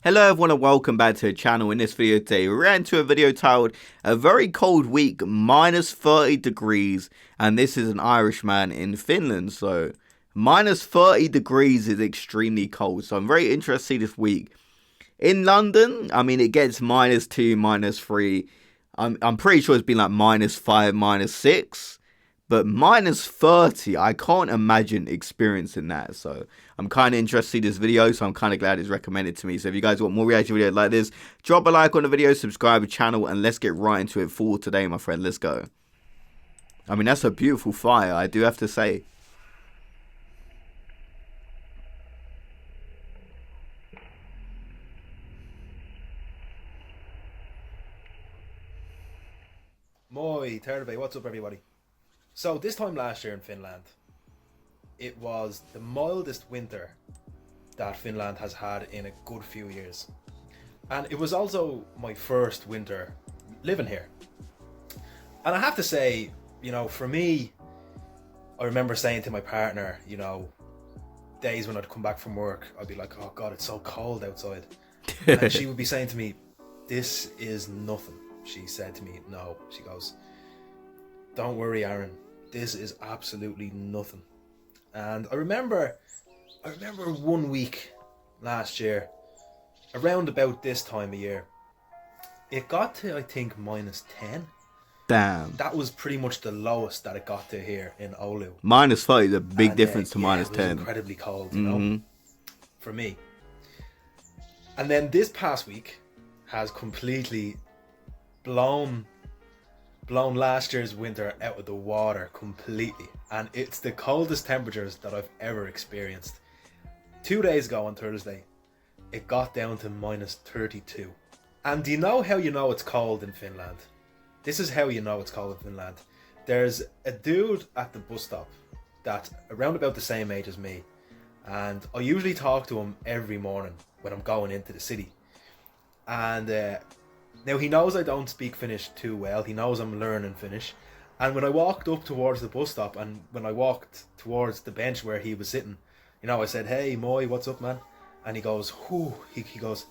Hello everyone and welcome back to the channel. In this video today, we're into a video titled A Very Cold Week, minus 30 degrees, and this is an Irishman in Finland, so minus 30 degrees is extremely cold, so I'm very interested to see this week. In London, I mean, it gets minus 2, minus 3, I'm pretty sure it's been like minus 5, minus 6. But minus 30, I can't imagine experiencing that. So I'm kind of interested to see this video. So I'm kind of glad it's recommended to me. So if you guys want more reaction videos like this, drop a like on the video, subscribe to the channel, and let's get right into it for today, my friend. Let's go. I mean, that's a beautiful fire, I do have to say. Moi, Terve, what's up everybody? So this time last year in Finland, it was the mildest winter that Finland has had in a good few years. And it was also my first winter living here. And I have to say, you know, for me, I remember saying to my partner, you know, days when I'd come back from work, I'd be like, oh God, it's so cold outside. And she would be saying to me, this is nothing. She said to me, no, she goes, don't worry, Aaron, this is absolutely nothing. And I remember 1 week last year, around about this time of year, it got to, I think, minus 10. Damn. That was pretty much the lowest that it got to here in Oulu. Minus 30 is a big difference to minus it was 10. Incredibly cold, you know, for me. And then this past week has completely blown last year's winter out of the water completely, and it's the coldest temperatures that I've ever experienced. 2 days ago on Thursday, it got down to minus 32. And do you know how you know it's cold in Finland? This is how you know it's cold in Finland. There's a dude at the bus stop that's around about the same age as me, and I usually talk to him every morning when I'm going into the city. And now he knows I don't speak Finnish too well. He knows I'm learning Finnish. And when I walked up towards the bus stop and when I walked towards the bench where he was sitting, you know, I said, hey, Moi, what's up, man? And he goes, whoo, he goes,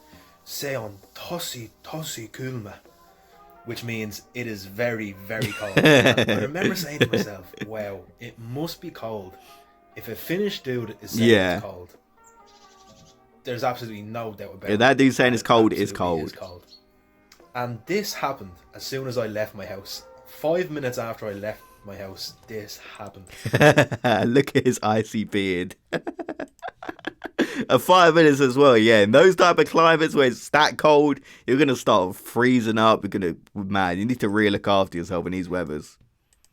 se on tosi kylmä, which means it is very, very cold. And I remember saying to myself, wow, it must be cold. If a Finnish dude is saying it's cold, there's absolutely no doubt about it. If that dude saying it's cold, it's cold. And this happened as soon as I left my house. 5 minutes after I left my house, this happened. Look at his icy beard. 5 minutes as well, yeah. In those type of climates where it's that cold, you're going to start freezing up. You're going to, man, you need to really look after yourself in these weathers.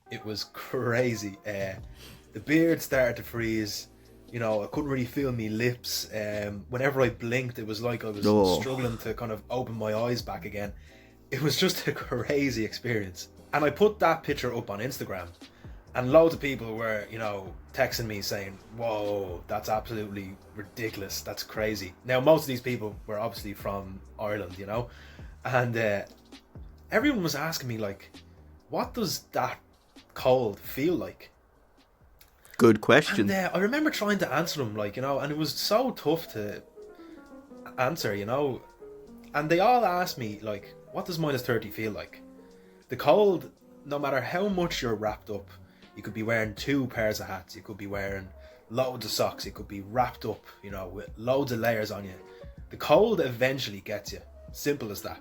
It was crazy. The beard started to freeze. You know, I couldn't really feel my lips. Whenever I blinked, it was like I was struggling to kind of open my eyes back again. It was just a crazy experience. And I put that picture up on Instagram, and loads of people were, you know, texting me saying, whoa, that's absolutely ridiculous. That's crazy. Now, most of these people were obviously from Ireland, you know, and everyone was asking me, like, what does that cold feel like? Good question. And I remember trying to answer them, like, you know, and it was so tough to answer, you know. And they all asked me, like, what does minus 30 feel like? The cold, no matter how much you're wrapped up, you could be wearing 2 pairs of hats, you could be wearing loads of socks, you could be wrapped up, you know, with loads of layers on you. The cold eventually gets you. Simple as that.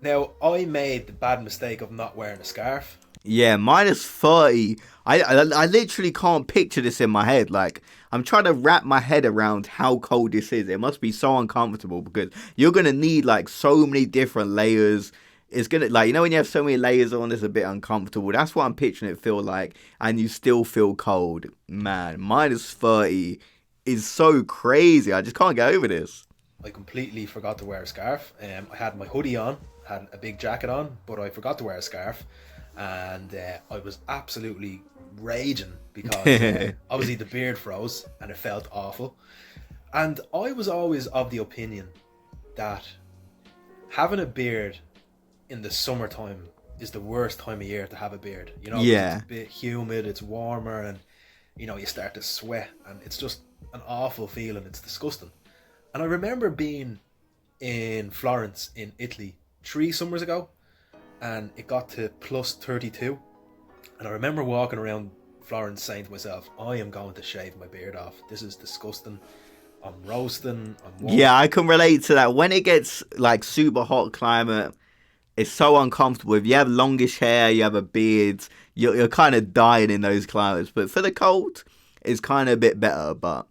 Now, I made the bad mistake of not wearing a scarf. Yeah, minus 30. I literally can't picture this in my head. Like, I'm trying to wrap my head around how cold this is. It must be so uncomfortable because you're going to need like so many different layers. It's going to, like, you know, when you have so many layers on, it's a bit uncomfortable. That's what I'm picturing it feel like. And you still feel cold. Man, minus 30 is so crazy. I just can't get over this. I completely forgot to wear a scarf. I had my hoodie on, had a big jacket on, but I forgot to wear a scarf. And I was absolutely raging because obviously the beard froze and it felt awful. And I was always of the opinion that having a beard in the summertime is the worst time of year to have a beard. You know, it's a bit humid, it's warmer, and you know, you start to sweat, and it's just an awful feeling. It's disgusting. And I remember being in Florence in Italy 3 summers ago, and it got to plus 32. And I remember walking around Florence saying to myself, I am going to shave my beard off. This is disgusting. I'm roasting. I'm warm. Yeah, I can relate to that. When it gets like super hot climate, it's so uncomfortable. If you have longish hair, you have a beard, you're kind of dying in those climates. But for the cold, it's kind of a bit better. But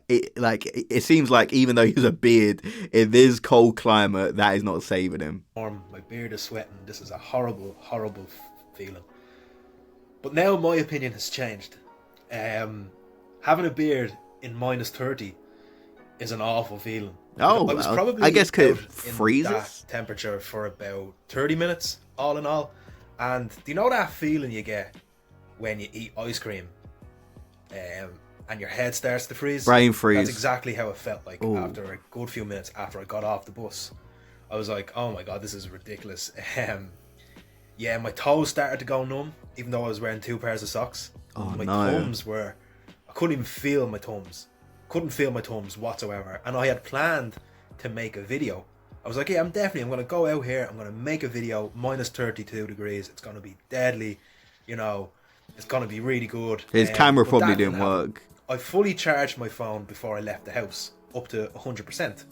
it seems like even though he has a beard, in this cold climate, that is not saving him. My beard is sweating. This is a horrible, horrible feeling. But now my opinion has changed. Having a beard in minus 30 is an awful feeling. Oh, I was probably I guess because it out freezes. in that temperature for about 30 minutes, all in all. And do you know that feeling you get when you eat ice cream and your head starts to freeze? Brain freeze. That's exactly how it felt like. Ooh. After a good few minutes after I got off the bus. I was like, oh my god, this is ridiculous. Yeah, my toes started to go numb, even though I was wearing 2 pairs of socks. Oh, my no. thumbs were... I couldn't even feel my thumbs. Couldn't feel my thumbs whatsoever. And I had planned to make a video. I was like, yeah, I'm going to go out here. I'm going to make a video, minus 32 degrees. It's going to be deadly. You know, it's going to be really good. His camera but probably that didn't work. I fully charged my phone before I left the house, up to 100%.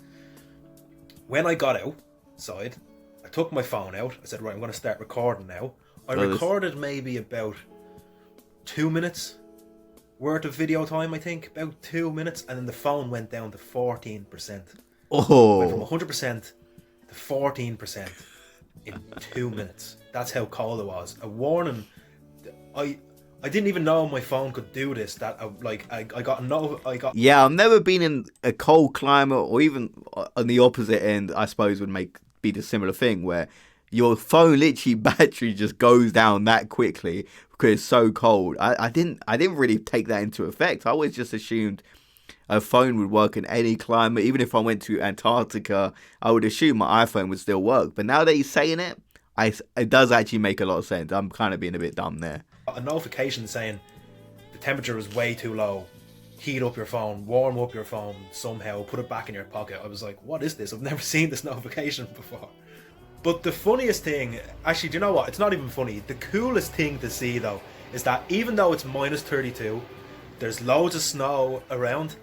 When I got outside, I took my phone out. I said, right, I'm going to start recording now. I recorded maybe about 2 minutes worth of video time, I think. About 2 minutes. And then the phone went down to 14%. Oh. Went from 100% to 14% in 2 minutes. That's how cold it was. A warning. I didn't even know my phone could do this. I got. Yeah, I've never been in a cold climate, or even on the opposite end, I suppose would be the similar thing where your phone literally battery just goes down that quickly because it's so cold. I didn't really take that into effect. I always just assumed a phone would work in any climate. Even if I went to Antarctica, I would assume my iPhone would still work. But now that he's saying it, it does actually make a lot of sense. I'm kind of being a bit dumb there. A notification saying the temperature is way too low. Heat up your phone, warm up your phone somehow, put it back in your pocket. I was like, what is this? I've never seen this notification before. But the funniest thing, actually, do you know what? It's not even funny. The coolest thing to see, though, is that even though it's minus 32, there's loads of snow around,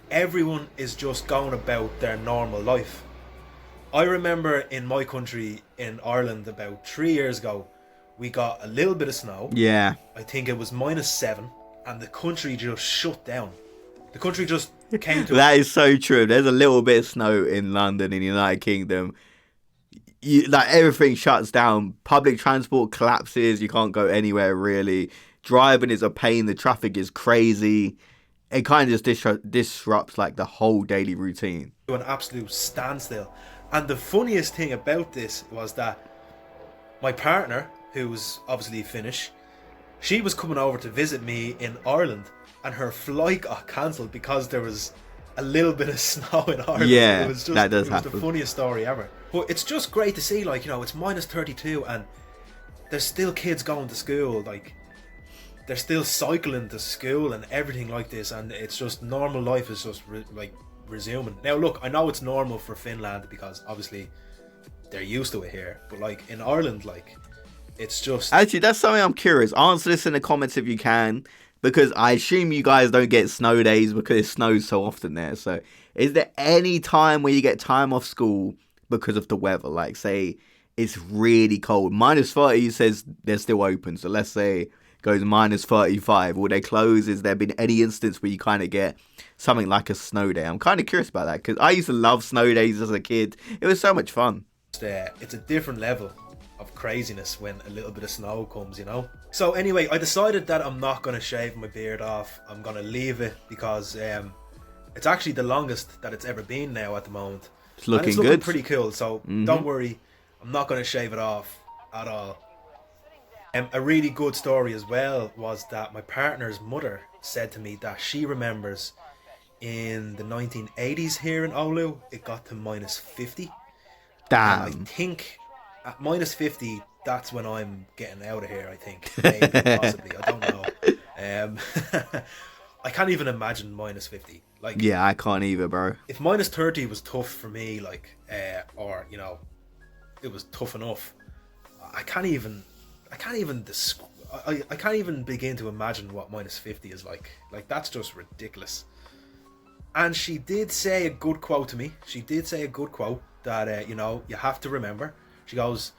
everyone is just going about their normal life. I remember in my country, in Ireland, about 3 years ago, we got a little bit of snow. Yeah. I think it was -7, and the country just shut down. The country just came to... That is so true. There's a little bit of snow in London, in the United Kingdom. Everything shuts down. Public transport collapses. You can't go anywhere, really. Driving is a pain. The traffic is crazy. It kind of just disrupts like the whole daily routine. To an absolute standstill. And the funniest thing about this was that my partner, who's obviously Finnish, she was coming over to visit me in Ireland, and her flight got cancelled because there was a little bit of snow in Ireland. Yeah, it was that does happen. It was the funniest story ever. But it's just great to see, like, you know, it's minus 32 and there's still kids going to school, like, they're still cycling to school and everything like this, and it's just normal life is just resuming. Now look, I know it's normal for Finland because obviously they're used to it here, but like in Ireland, like, it's just... Actually, that's something I'm curious. Answer this in the comments if you can, because I assume you guys don't get snow days because it snows so often there. So is there any time where you get time off school because of the weather? Like, say it's really cold. -30 says they're still open. So let's say it goes -35. Will they close? Has there been any instance where you kind of get something like a snow day? I'm kind of curious about that because I used to love snow days as a kid. It was so much fun. It's a different level of craziness when a little bit of snow comes, you know. So anyway, I decided that I'm not going to shave my beard off. I'm going to leave it because it's actually the longest that it's ever been now at the moment. It's looking good. Good. Pretty cool. So don't worry, I'm not going to shave it off at all. A really good story as well was that my partner's mother said to me that she remembers in the 1980s here in Oulu, it got to -50. Damn. And I think at -50, that's when I'm getting out of here, I think. Maybe, possibly, I don't know. I can't even imagine minus 50. Like, yeah, I can't either, bro. if minus 30 was tough for me, like, or you know, it was tough enough. I can't even I can't even begin to imagine what minus 50 is like. Like, that's just ridiculous. And she did say a good quote to me. She did say a good quote that, you know, you have to remember. She goes,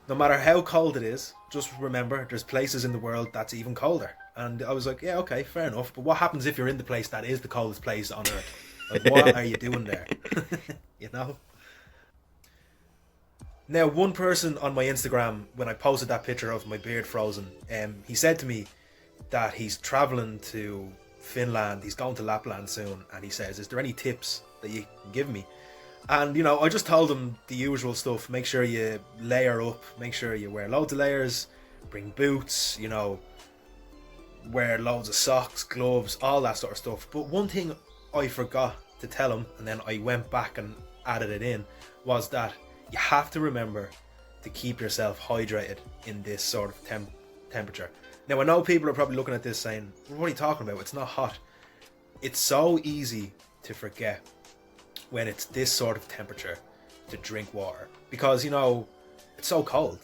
no matter how cold it is, just remember there's places in the world that's even colder. And I was like, yeah, okay, fair enough. But what happens if you're in the place that is the coldest place on Earth? Like, what are you doing there? You know? Now, one person on my Instagram, when I posted that picture of my beard frozen, he said to me that he's travelling to Finland, he's going to Lapland soon, and he says, is there any tips that you can give me? And, you know, I just told him the usual stuff. Make sure you layer up, make sure you wear loads of layers, bring boots, you know, wear loads of socks, gloves, all that sort of stuff. But one thing I forgot to tell him, and then I went back and added it in, was that you have to remember to keep yourself hydrated in this sort of temperature. Now, I know people are probably looking at this saying, well, what are you talking about? It's not hot. It's so easy to forget when it's this sort of temperature to drink water, because, you know, it's so cold.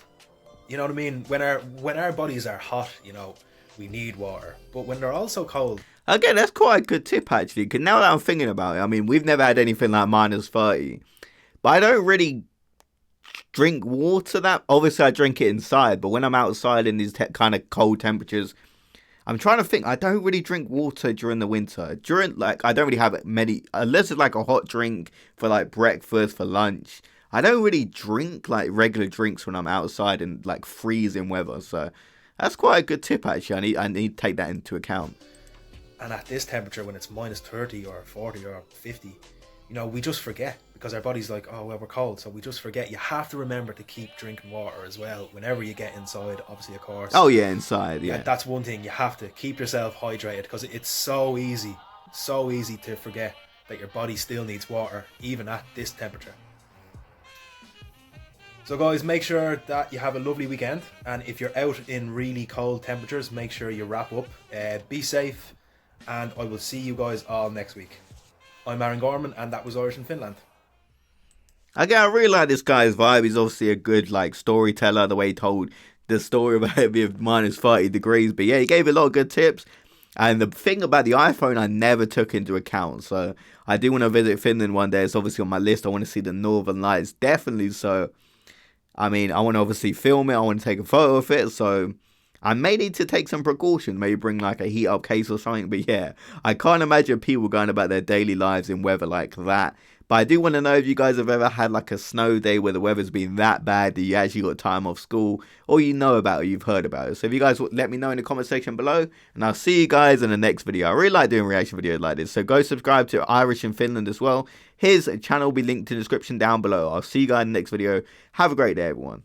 You know what I mean? When our bodies are hot, you know, we need water. But when they're also cold... Again, that's quite a good tip, actually, because now that I'm thinking about it, I mean, we've never had anything like minus 30. But I don't really drink water that... Obviously, I drink it inside, but when I'm outside in these kind of cold temperatures, I'm trying to think. I don't really drink water during the winter. I don't really have many... Unless it's like a hot drink for, like, breakfast, for lunch. I don't really drink, like, regular drinks when I'm outside in, like, freezing weather. So that's quite a good tip, actually. I need to take that into account. And at this temperature, when it's minus 30 or 40 or 50, you know, we just forget, because our body's like, oh, well, we're cold. So we just forget. You have to remember to keep drinking water as well whenever you get inside, obviously, of course. Oh, yeah, inside, yeah. That's one thing. You have to keep yourself hydrated, because it's so easy to forget that your body still needs water, even at this temperature. So guys, make sure that you have a lovely weekend, and if you're out in really cold temperatures, make sure you wrap up. Be safe, and I will see you guys all next week. I'm Aaron Gorman, and that was Irish in Finland. Again, I really like this guy's vibe. He's obviously a good, like, storyteller, the way he told the story about it being minus 30 degrees. But yeah, he gave a lot of good tips. And the thing about the iPhone, I never took into account. So I do want to visit Finland one day. It's obviously on my list. I want to see the Northern Lights, definitely. So, I mean, I want to obviously film it. I want to take a photo of it. So I may need to take some precautions. Maybe bring like a heat up case or something. But yeah, I can't imagine people going about their daily lives in weather like that. But I do want to know if you guys have ever had like a snow day where the weather's been that bad that you actually got time off school, or you know about it, you've heard about it. So if you guys let me know in the comment section below, and I'll see you guys in the next video. I really like doing reaction videos like this, so go subscribe to Irish in Finland as well. His channel will be linked in the description down below. I'll see you guys in the next video. Have a great day, everyone.